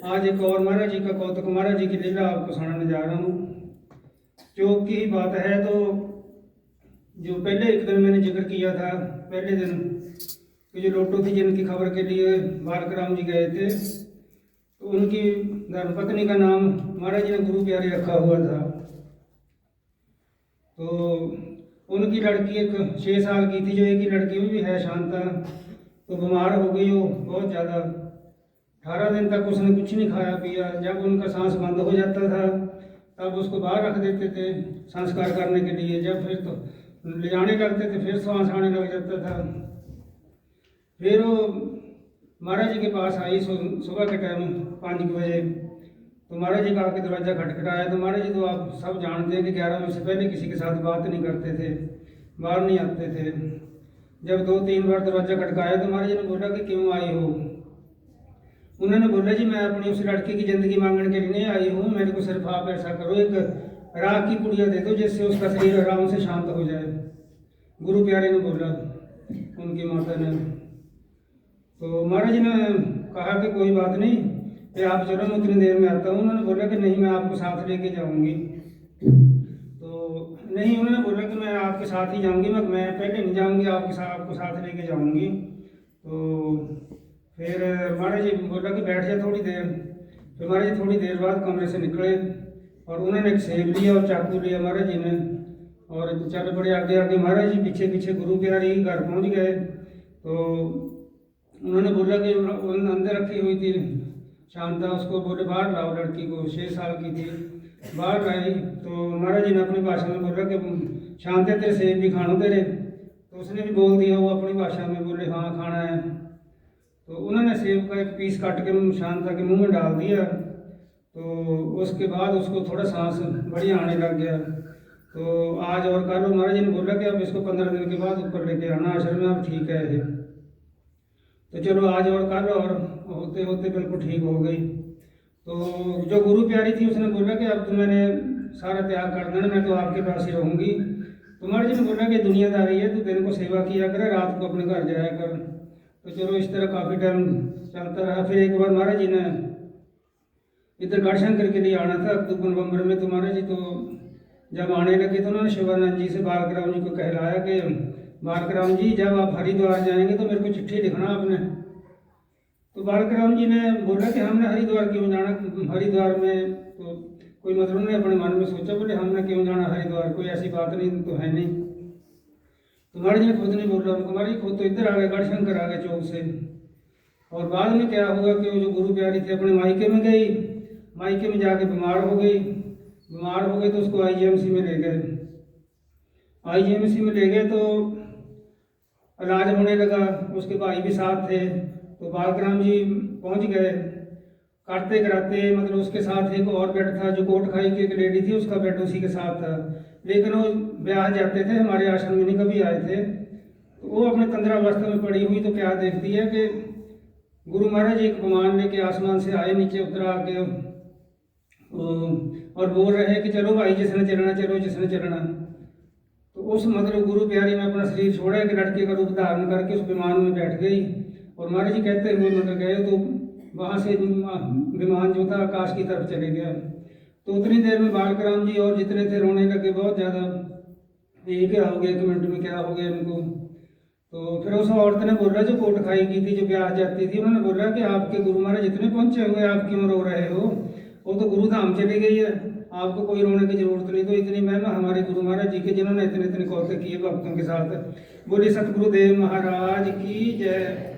आज एक और महाराज जी का कौतुक, महाराज जी की लीला आपको सुनाने जा रहा हूँ। चौक की बात है तो जो पहले एक दिन मैंने जिक्र किया था, पहले दिन कि जो लोटो थी जिनकी खबर के लिए बालक राम जी गए थे, तो उनकी धर्मपत्नी का नाम महाराज जी ने गुरु प्यारे रखा हुआ था। तो उनकी लड़की एक 6 साल की थी, जो एक ही लड़की भी है शांता, तो बीमार हो गई वो बहुत ज़्यादा। 18 दिन तक उसने कुछ नहीं खाया पिया। जब उनका सांस बंद हो जाता था तब उसको बाहर रख देते थे संस्कार करने के लिए। जब फिर तो ले जाने लगते थे फिर सांस आने लग जाता था। फिर वो महाराज जी के पास आई सुबह के टाइम 5 बजे। तो महाराज जी का आके दरवाज़ा खटखटाया। तो महाराज जी तो आप सब जानते हैं कि 11 बजे से पहले किसी के साथ बात नहीं करते थे, बाहर नहीं आते थे। जब 2-3 बार दरवाज़ा खटकाया तो महाराज जी ने बोला कि क्यों आई हो। उन्होंने बोला जी मैं अपनी उस लड़की की ज़िंदगी मांगने के लिए नहीं आई हूँ, मेरे को सिर्फ आप ऐसा करो, एक राख की पुड़िया दे दो जिससे उसका शरीर आराम से शांत हो जाए। गुरु प्यारे ने बोला, उनकी माता ने। तो महाराज जी ने कहा कि कोई बात नहीं, कि आप चलो मैं उतनी देर में आता हूँ। उन्होंने बोला कि नहीं मैं आपको साथ लेके जाऊँगी। तो नहीं, उन्होंने बोला कि मैं आपके साथ ही जाऊँगी, मैं पहले नहीं जाऊँगी, आपको साथ लेके जाऊँगी। तो फिर महाराज जी बोला कि बैठ जा थोड़ी देर। फिर महाराज जी थोड़ी देर बाद कमरे से निकले और उन्होंने एक सेब लिया और चाकू लिया महाराज जी ने, और चल पड़े आगे आगे। महाराज जी पीछे पीछे गुरु प्यारी घर पहुंच गए। तो उन्होंने बोला कि अंदर रखी हुई थी शांता, उसको बोले बाहर लाओ, लड़की को 6 साल की थी। बाहर लाई तो महाराज जी ने अपनी भाषा में बोला कि शांता तेरे सेब भी खाना तेरे। तो उसने भी बोल दिया वो अपनी भाषा में, बोले हाँ खाना है। तो उन्होंने सेब का एक पीस काट के शांता के मुंह में डाल दिया। तो उसके बाद उसको थोड़ा सांस बढ़िया आने लग गया। तो आज और कल महाराज जी ने बोला कि अब इसको 15 दिन के बाद ऊपर लेके आना आश्रम में, अब ठीक है ये। तो चलो आज और कल और होते होते बिल्कुल ठीक हो गई। तो जो गुरु प्यारी थी उसने बोला कि अब तो मैंने सारा त्याग कर देना, मैं तो आपके पास ही रहूँगी। तो महाराज जी ने बोला कि दुनियादारी है, तो दिन को सेवा किया कर, रात को अपने घर जाया कर। तो चलो इस तरह काफ़ी टाइम चलता रहा। फिर एक बार महाराज जी ने इधर गढ़शंकर के लिए आना था अक्टूबर नवंबर में। तो महाराज जी तो जब आने लगे तो उन्होंने शिवानंद जी से बालक राम जी को कहलाया कि बालक राम जी जब आप हरिद्वार जाएंगे तो मेरे को चिट्ठी लिखना आपने। तो बालक राम जी ने बोला कि हमने हरिद्वार क्यों जाना, हरिद्वार में तो कोई मतलब नहीं। अपने मन में सोचा, बोले हमने क्यों जाना हरिद्वार, कोई ऐसी बात नहीं तो है नहीं। तो महाराज जी ने खुद नहीं बोला उनको, महाराज जी खुद तो इधर आ गए, गढ़शंकर आ गए चौक से। और बाद में क्या हुआ कि वो जो गुरु प्यारी थी अपने मायके में गई, मायके में जाके बीमार हो गई। बीमार हो गई तो उसको आईजीएमसी में ले गए। आईजीएमसी में ले गए तो इलाज होने लगा, उसके भाई भी साथ थे। तो बालक राम जी पहुंच गए। करते कराते मतलब उसके साथ एक और बेड था, जो कोट खाई की एक लेडी थी, उसका बेड उसी के साथ था। लेकिन वो ब्याह जाते थे, हमारे आश्रम में नहीं कभी आए थे। तो वो अपने तंद्रावस्था में पड़ी हुई तो क्या देखती है कि गुरु महाराज एक विमान लेके आसमान से आए, नीचे उतरा आके और बोल रहे हैं कि चलो भाई जिसने चलना चलो, जिसने चलना। तो उस मतलब गुरु प्यारी ने अपना शरीर छोड़ा कि लड़के का रूप धारण करके उस विमान में बैठ गई। और महाराज जी कहते हुए मतलब गए तो वहाँ से विमान जो था आकाश की तरफ चले गया। तो उतनी देर में बालक राम जी और जितने थे रोने लगे बहुत ज़्यादा, ये क्या हो गया, 1 मिनट में क्या हो गया इनको। तो फिर उस औरत ने बोला जो कोट खाई की थी, जो ब्याह जाती थी, उन्होंने बोला कि आपके गुरु महाराज इतने पहुंचे हुए, आप क्यों रो रहे हो, वो तो गुरु धाम चली गई है, आपको कोई रोने की जरूरत नहीं। तो इतनी महिमा हमारे गुरु महाराज जी के, जिन्होंने इतने इतने कौतक किए भक्तों के साथ। बोले सतगुरुदेव महाराज की जय।